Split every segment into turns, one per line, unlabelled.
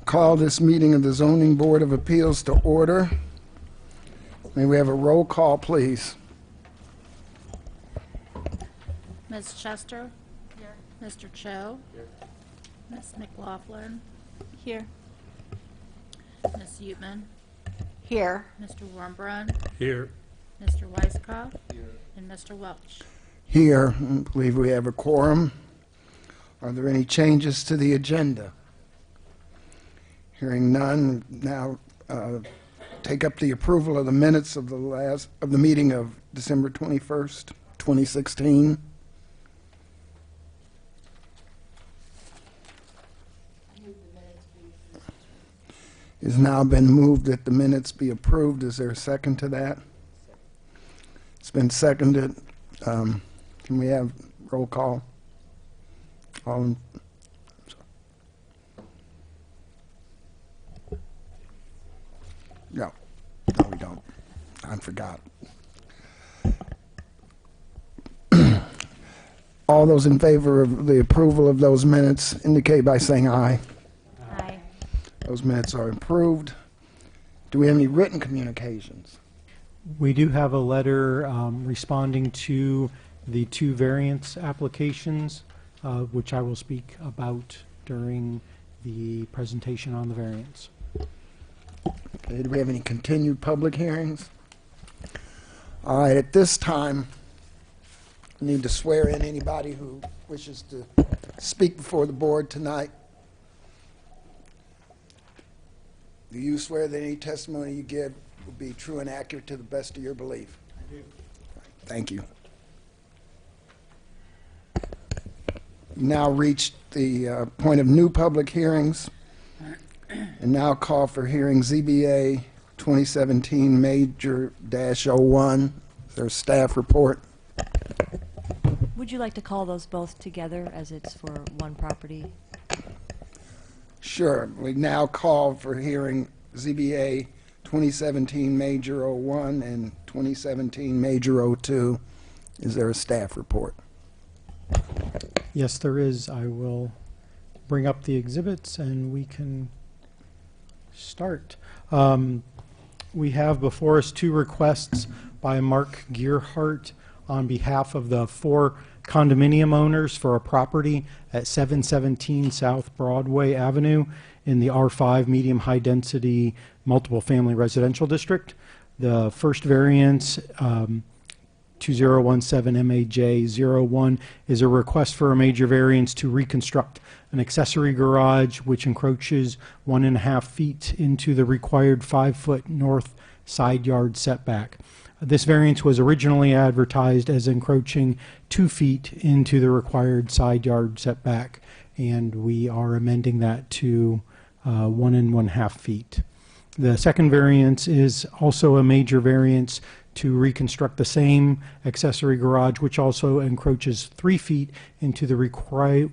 Call this meeting of the Zoning Board of Appeals to order. May we have a roll call, please?
Ms. Chester? Here. Mr. Cho? Here. Ms. McLaughlin?
Here.
Ms. Utman?
Here.
Mr. Warmbrun?
Here.
Mr. Weiskopf? Here. And Mr. Welch?
Here, I believe we have a quorum. Are there any changes to the agenda? Hearing none, now take up the approval of the minutes of the meeting of December 21st, 2016. It's now been moved that the minutes be approved. Is there a second to that? It's been seconded. Can we have roll call? All in, no, we don't. I forgot. All those in favor of the approval of those minutes indicate by saying aye.
Aye.
Those minutes are approved. Do we have any written communications?
We do have a letter responding to the two variance applications, which I will speak about during the presentation on the variance.
Okay, do we have any continued public hearings? All right, at this time, I need to swear in anybody who wishes to speak before the board tonight. Do you swear that any testimony you give will be true and accurate to the best of your belief? I do. Thank you. Now reached the point of new public hearings, and now call for hearing ZBA 2017 Major-01. Is there a staff report?
Would you like to call those both together as it's for one property?
Sure. We now call for hearing ZBA 2017 Major-01 and 2017 Major-02. Is there a staff report?
Yes, there is. I will bring up the exhibits and we can start. We have before us two requests by Mark Gearhart on behalf of the 4 condominium owners for a property at 717 South Broadway Avenue in the R5 medium high density multiple family residential district. The first variance, 2017 MAJ-01, is a request for a major variance to reconstruct an accessory garage which encroaches 1.5 feet into the required 5-foot north side yard setback. This variance was originally advertised as encroaching 2 feet into the required side yard setback, and we are amending that to 1.5 feet. The second variance is also a major variance to reconstruct the same accessory garage, which also encroaches 3 feet into the required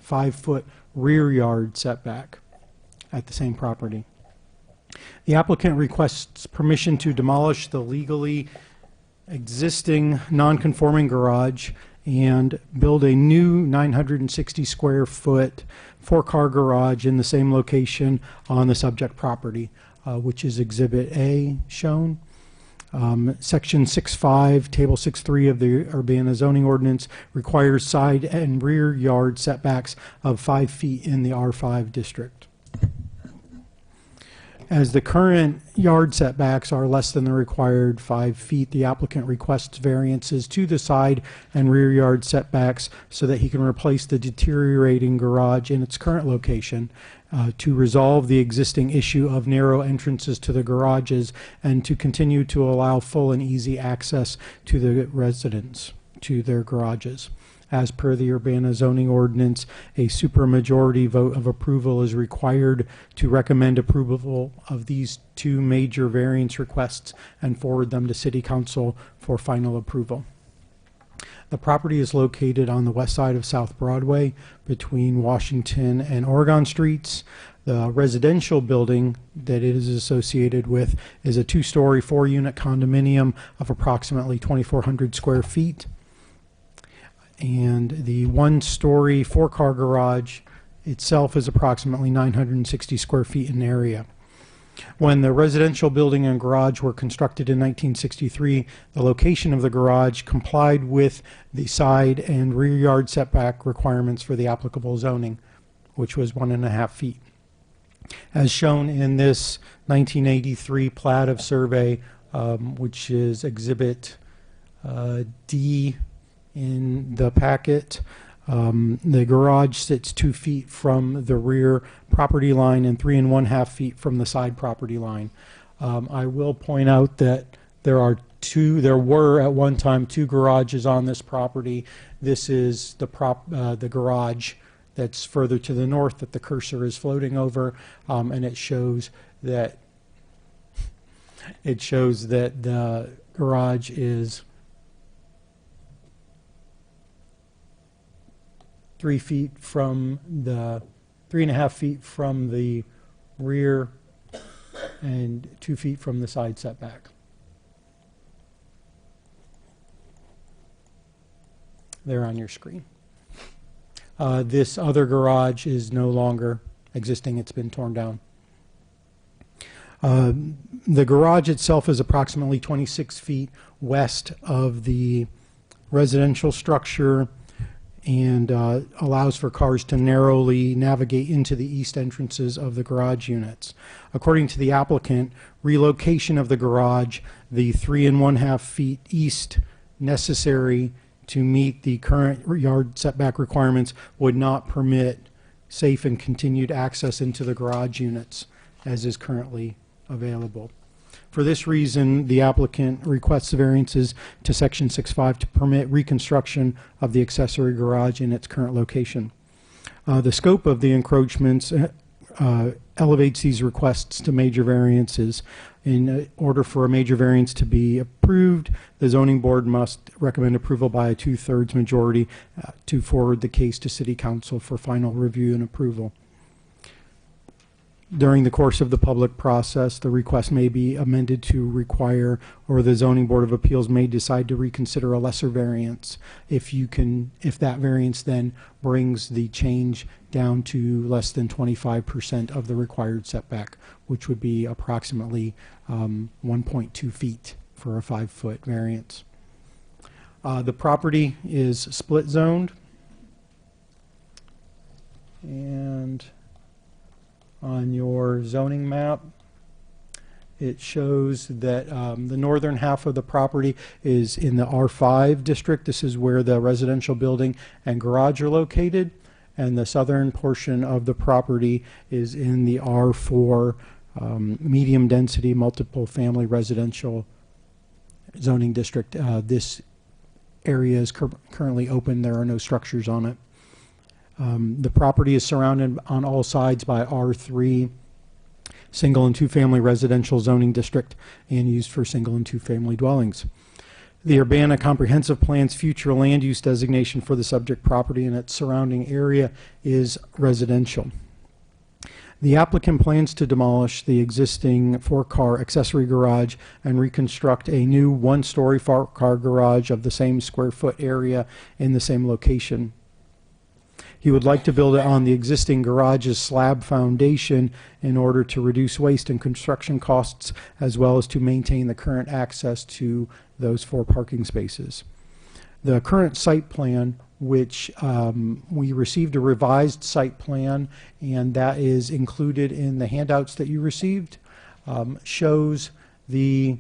5-foot rear yard setback at the same property. The applicant requests permission to demolish the legally existing non-conforming garage and build a new 960 square foot 4-car garage in the same location on the subject property, which is Exhibit A shown. Section 6.5, Table 6.3 of the Urbana zoning ordinance requires side and rear yard setbacks of 5 feet in the R5 district. As the current yard setbacks are less than the required 5 feet, the applicant requests variances to the side and rear yard setbacks so that he can replace the deteriorating garage in its current location to resolve the existing issue of narrow entrances to the garages and to continue to allow full and easy access to the residents to their garages. As per the Urbana zoning ordinance, a supermajority vote of approval is required to recommend approval of these two major variance requests and forward them to City Council for final approval. The property is located on the west side of South Broadway between Washington and Oregon Streets. The residential building that it is associated with is a 2-story, 4-unit condominium of approximately 2,400 square feet. And the 1-story 4-car garage itself is approximately 960 square feet in area. When the residential building and garage were constructed in 1963, the location of the garage complied with the side and rear yard setback requirements for the applicable zoning, which was 1.5 feet. As shown in this 1983 plat of survey, which is Exhibit D in the packet, the garage sits 2 feet from the rear property line and 3.5 feet from the side property line. I will point out that there were at one time 2 garages on this property. This is the garage that's further to the north that the cursor is floating over, and it shows that the garage is 3.5 feet from the rear and 2 feet from the side setback. There on your screen. This other garage is no longer existing. It's been torn down. The garage itself is approximately 26 feet west of the residential structure and allows for cars to narrowly navigate into the east entrances of the garage units. According to the applicant, relocation of the garage the 3.5 feet east necessary to meet the current yard setback requirements would not permit safe and continued access into the garage units as is currently available. For this reason, the applicant requests the variances to Section 6.5 to permit reconstruction of the accessory garage in its current location. The scope of the encroachments elevates these requests to major variances. In order for a major variance to be approved, the zoning board must recommend approval by a 2/3 majority to forward the case to City Council for final review and approval. During the course of the public process, the request may be amended to require, or the Zoning Board of Appeals may decide to reconsider a lesser variance if that variance then brings the change down to less than 25% of the required setback, which would be approximately 1.2 feet for a 5-foot variance. The property is split zoned, and on your zoning map, it shows that the northern half of the property is in the R5 district. This is where the residential building and garage are located. And the southern portion of the property is in the R4 medium density multiple family residential zoning district. This area is currently open. There are no structures on it. The property is surrounded on all sides by R3 single and two-family residential zoning district and used for single and two-family dwellings. The Urbana Comprehensive Plan's future land use designation for the subject property and its surrounding area is residential. The applicant plans to demolish the existing 4-car accessory garage and reconstruct a new 1-story 4-car garage of the same square foot area in the same location. He would like to build it on the existing garage's slab foundation in order to reduce waste and construction costs, as well as to maintain the current access to those 4 parking spaces. The current site plan, which we received a revised site plan, and that is included in the handouts that you received, shows the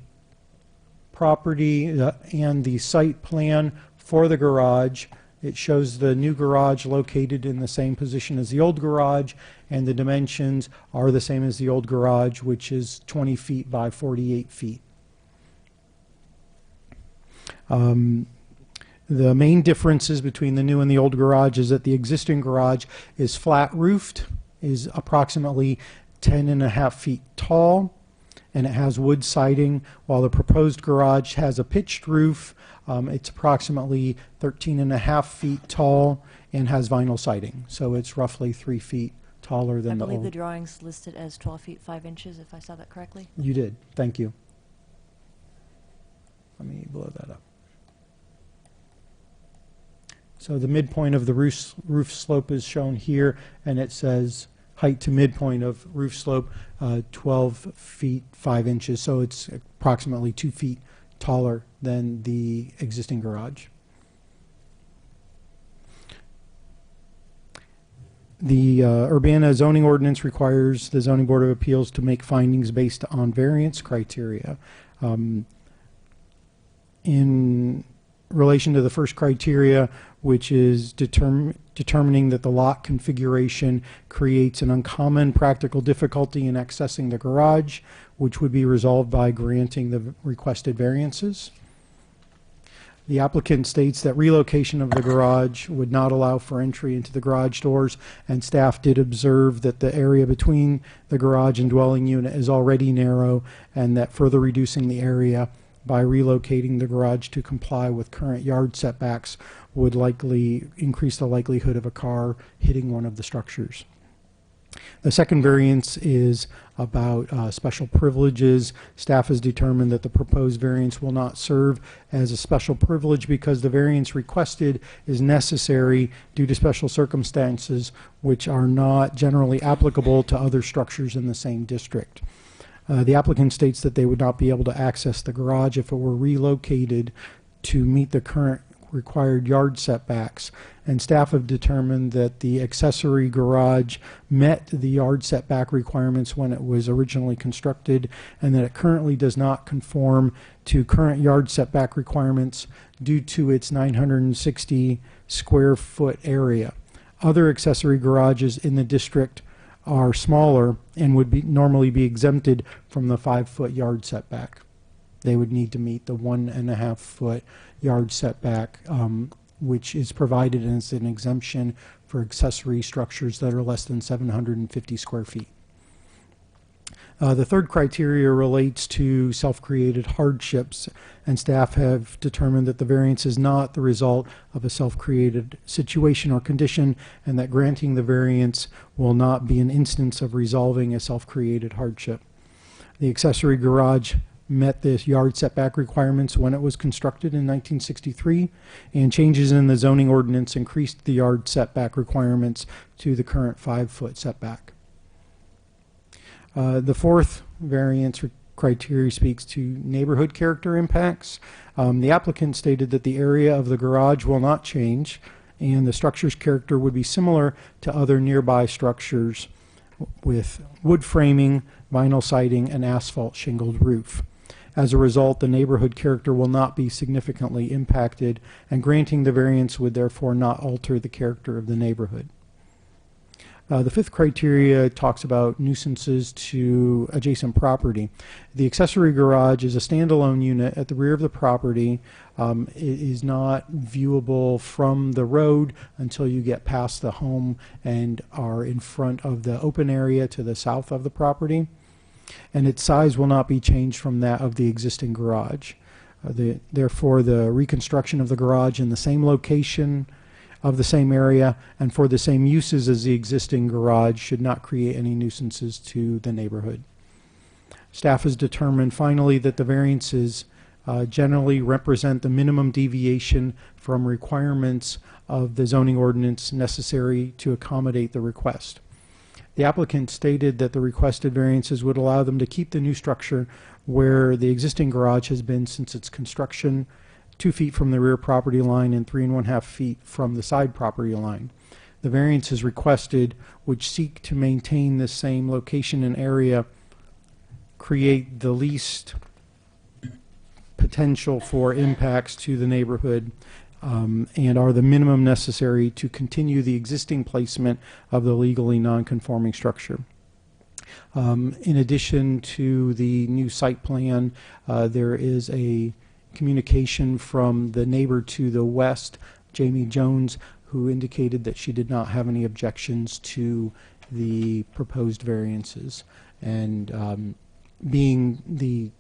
property and the site plan for the garage. It shows the new garage located in the same position as the old garage, and the dimensions are the same as the old garage, which is 20 feet by 48 feet. The main differences between the new and the old garage is that the existing garage is flat roofed, is approximately 10.5 feet tall, and it has wood siding, while the proposed garage has a pitched roof. It's approximately 13.5 feet tall and has vinyl siding, so it's roughly 3 feet taller than the
I believe
old.
the drawing's listed as 12 feet 5 inches, if I saw that correctly.
You did, thank you. Let me blow that up. So the midpoint of the roof slope is shown here, and it says height to midpoint of roof slope 12 feet 5 inches. So it's approximately 2 feet taller than the existing garage. The Urbana zoning ordinance requires the Zoning Board of Appeals to make findings based on variance criteria. In relation to the first criteria, which is determining that the lot configuration creates an uncommon practical difficulty in accessing the garage, which would be resolved by granting the requested variances. The applicant states that relocation of the garage would not allow for entry into the garage doors, and staff did observe that the area between the garage and dwelling unit is already narrow, and that further reducing the area by relocating the garage to comply with current yard setbacks would likely increase the likelihood of a car hitting one of the structures. The second variance is about special privileges. Staff has determined that the proposed variance will not serve as a special privilege because the variance requested is necessary due to special circumstances which are not generally applicable to other structures in the same district. The applicant states that they would not be able to access the garage if it were relocated to meet the current required yard setbacks, and staff have determined that the accessory garage met the yard setback requirements when it was originally constructed, and that it currently does not conform to current yard setback requirements due to its 960 square foot area. Other accessory garages in the district are smaller and would normally be exempted from the 5-foot yard setback. They would need to meet the 1.5 foot yard setback, which is provided as an exemption for accessory structures that are less than 750 square feet. The third criteria relates to self-created hardships, and staff have determined that the variance is not the result of a self-created situation or condition, and that granting the variance will not be an instance of resolving a self-created hardship. The accessory garage met the yard setback requirements when it was constructed in 1963, and changes in the zoning ordinance increased the yard setback requirements to the current 5-foot setback. The fourth variance criteria speaks to neighborhood character impacts. The applicant stated that the area of the garage will not change, and the structure's character would be similar to other nearby structures with wood framing, vinyl siding, and asphalt shingled roof. As a result, the neighborhood character will not be significantly impacted, and granting the variance would therefore not alter the character of the neighborhood. The fifth criteria talks about nuisances to adjacent property. The accessory garage is a standalone unit at the rear of the property. It is not viewable from the road until you get past the home and are in front of the open area to the south of the property. And its size will not be changed from that of the existing garage. Therefore, the reconstruction of the garage in the same location of the same area and for the same uses as the existing garage should not create any nuisances to the neighborhood. Staff has determined finally that the variances generally represent the minimum deviation from requirements of the zoning ordinance necessary to accommodate the request. The applicant stated that the requested variances would allow them to keep the new structure where the existing garage has been since its construction, 2 feet from the rear property line and 3.5 feet from the side property line. The variances requested, which seek to maintain the same location and area, create the least potential for impacts to the neighborhood, and are the minimum necessary to continue the existing placement of the legally non-conforming structure. In addition to the new site plan, there is a communication from the neighbor to the west, Jamie Jones, who indicated that she did not have any objections to the proposed variances. And being the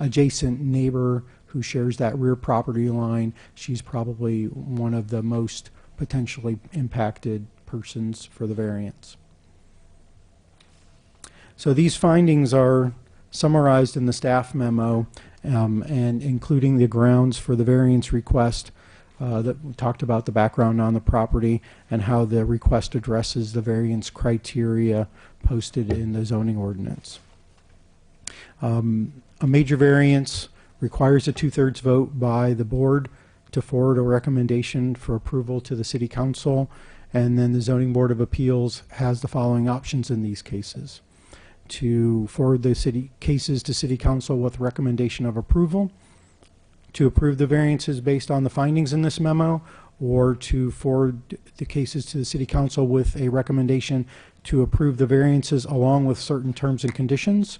adjacent neighbor who shares that rear property line, she's probably one of the most potentially impacted persons for the variance. So these findings are summarized in the staff memo, and including the grounds for the variance request. that we talked about the background on the property and how the request addresses the variance criteria posted in the zoning ordinance. A major variance requires a 2/3 vote by the board to forward a recommendation for approval to the city council, and then the zoning board of appeals has the following options in these cases: to forward the city cases to city council with recommendation of approval, to approve the variances based on the findings in this memo, or to forward the cases to the city council with a recommendation to approve the variances along with certain terms and conditions,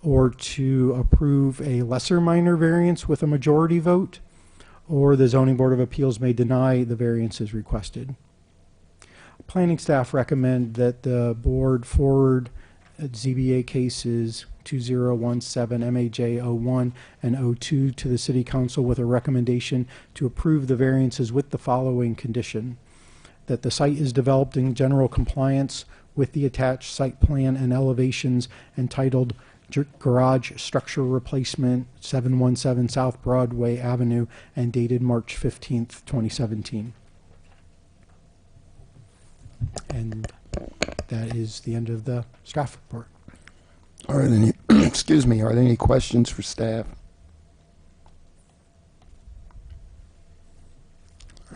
or to approve a lesser minor variance with a majority vote, or the zoning board of appeals may deny the variances requested. Planning staff recommend that the board forward ZBA cases 2017 MAJ 01 and 02 to the city council with a recommendation to approve the variances with the following condition: that the site is developed in general compliance with the attached site plan and elevations entitled Garage Structure Replacement 717 South Broadway Avenue and dated March 15th, 2017. And that is the end of the staff report.
Are there any, excuse me, are there any questions for staff?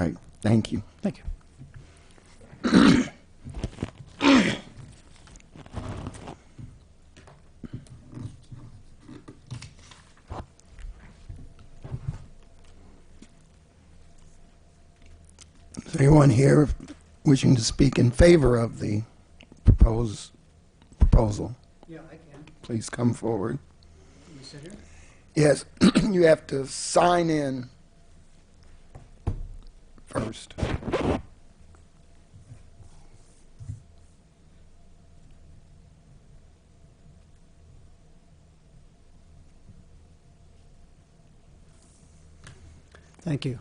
All right, thank you.
Thank you.
Is there anyone here wishing to speak in favor of the proposal?
Yeah, I can.
Please come forward.
Can you sit here?
Yes, you have to sign in first.
Thank you.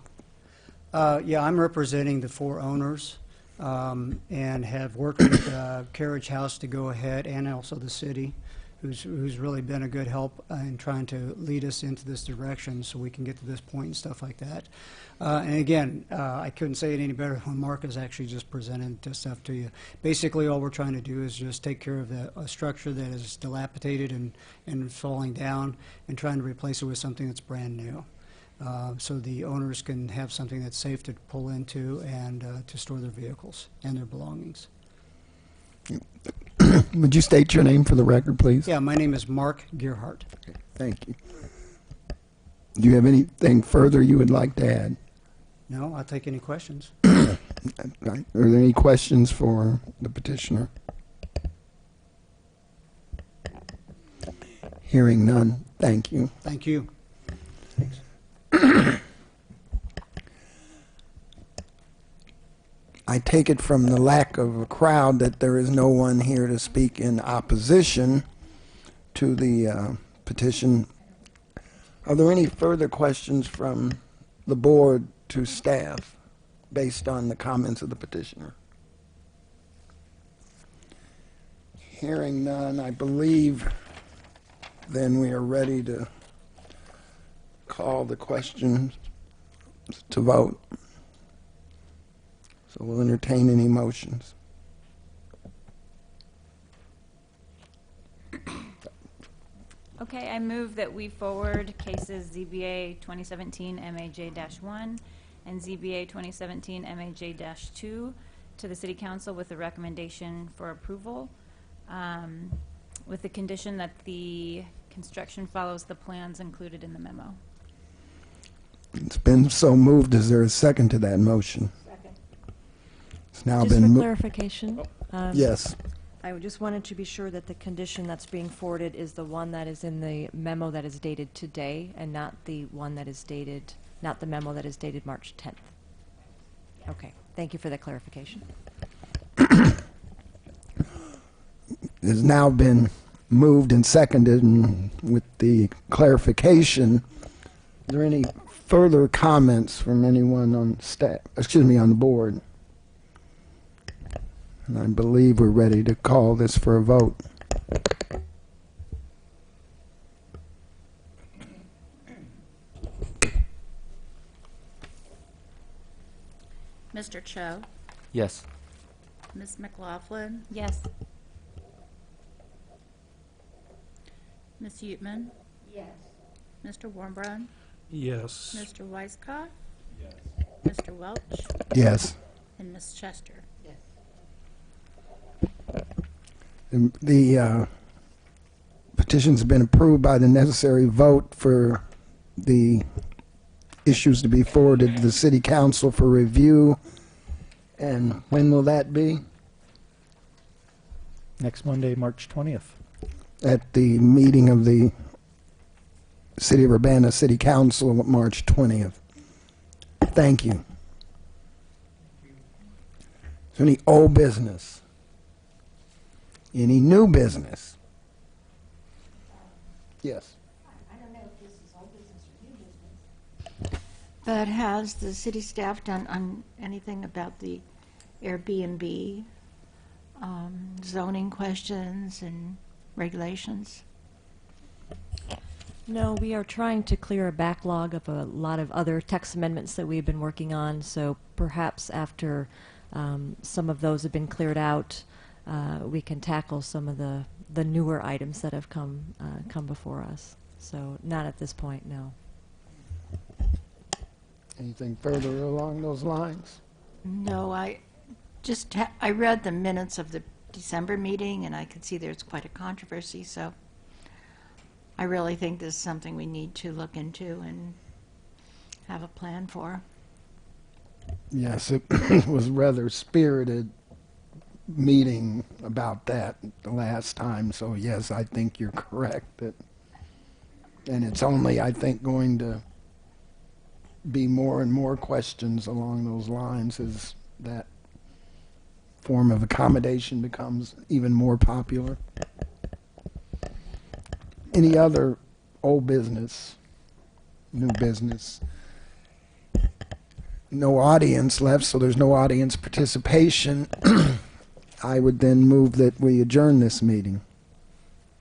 Yeah, I'm representing the 4 owners and have worked with Carriage House to go ahead, and also the city, who's really been a good help in trying to lead us into this direction so we can get to this point and stuff like that. And again, I couldn't say it any better when Mark has actually just presented this stuff to you. Basically, all we're trying to do is just take care of a structure that is dilapidated and falling down, and trying to replace it with something that's brand new. So the owners can have something that's safe to pull into and to store their vehicles and their belongings.
Would you state your name for the record, please?
Yeah, my name is Mark Gearhart.
Okay, thank you. Do you have anything further you would like to add?
No, I'll take any questions.
Right. Are there any questions for the petitioner? Hearing none, thank you.
Thank you.
I take it from the lack of a crowd that there is no one here to speak in opposition to the petition. Are there any further questions from the board to staff based on the comments of the petitioner? Hearing none, I believe then we are ready to call the question to vote. So we'll entertain any motions.
Okay, I move that we forward cases ZBA 2017 MAJ-1 and ZBA 2017 MAJ-2 to the City Council with a recommendation for approval, with the condition that the construction follows the plans included in the memo.
It's been so moved. Is there a second to that motion?
Second.
It's now
Just
been
for
moved.
clarification.
Yes.
I just wanted to be sure that the condition that's being forwarded is the one that is in the memo that is dated today, and not the one that is dated, not the memo that is dated March 10th. Okay, thank you for that clarification.
It has now been moved and seconded, and with the clarification, is there any further comments from anyone on staff, on the board? And I believe we're ready to call this for a vote.
Mr. Cho,
Yes.
Ms. McLaughlin,
Yes.
Ms. Utman,
Yes.
Mr. Warmbrun,
Yes.
Mr. Weiskopf, Mr. Welch,
Yes.
and Ms. Chester.
Yes.
And the petition's been approved by the necessary vote for the issues to be forwarded to the city council for review. And when will that be?
Next Monday, March 20th.
At the meeting of the City of Urbana City Council, March 20th. Thank you. Is there any old business? Any new business? Yes.
I don't know if this is old business or new business. But has the city staff done anything about the Airbnb zoning questions and regulations?
No, we are trying to clear a backlog of a lot of other text amendments that we've been working on, so perhaps after some of those have been cleared out, we can tackle some of the newer items that have come before us. So not at this point, no.
Anything further along those lines?
No, I read the minutes of the December meeting, and I could see there's quite a controversy, so I really think this is something we need to look into and have a plan for.
Yes, it was rather spirited meeting about that the last time, so yes, I think you're correct. And it's only, I think, going to be more and more questions along those lines as that form of accommodation becomes even more popular. Any other old business, new business? No audience left, so there's no audience participation. I would then move that we adjourn this meeting.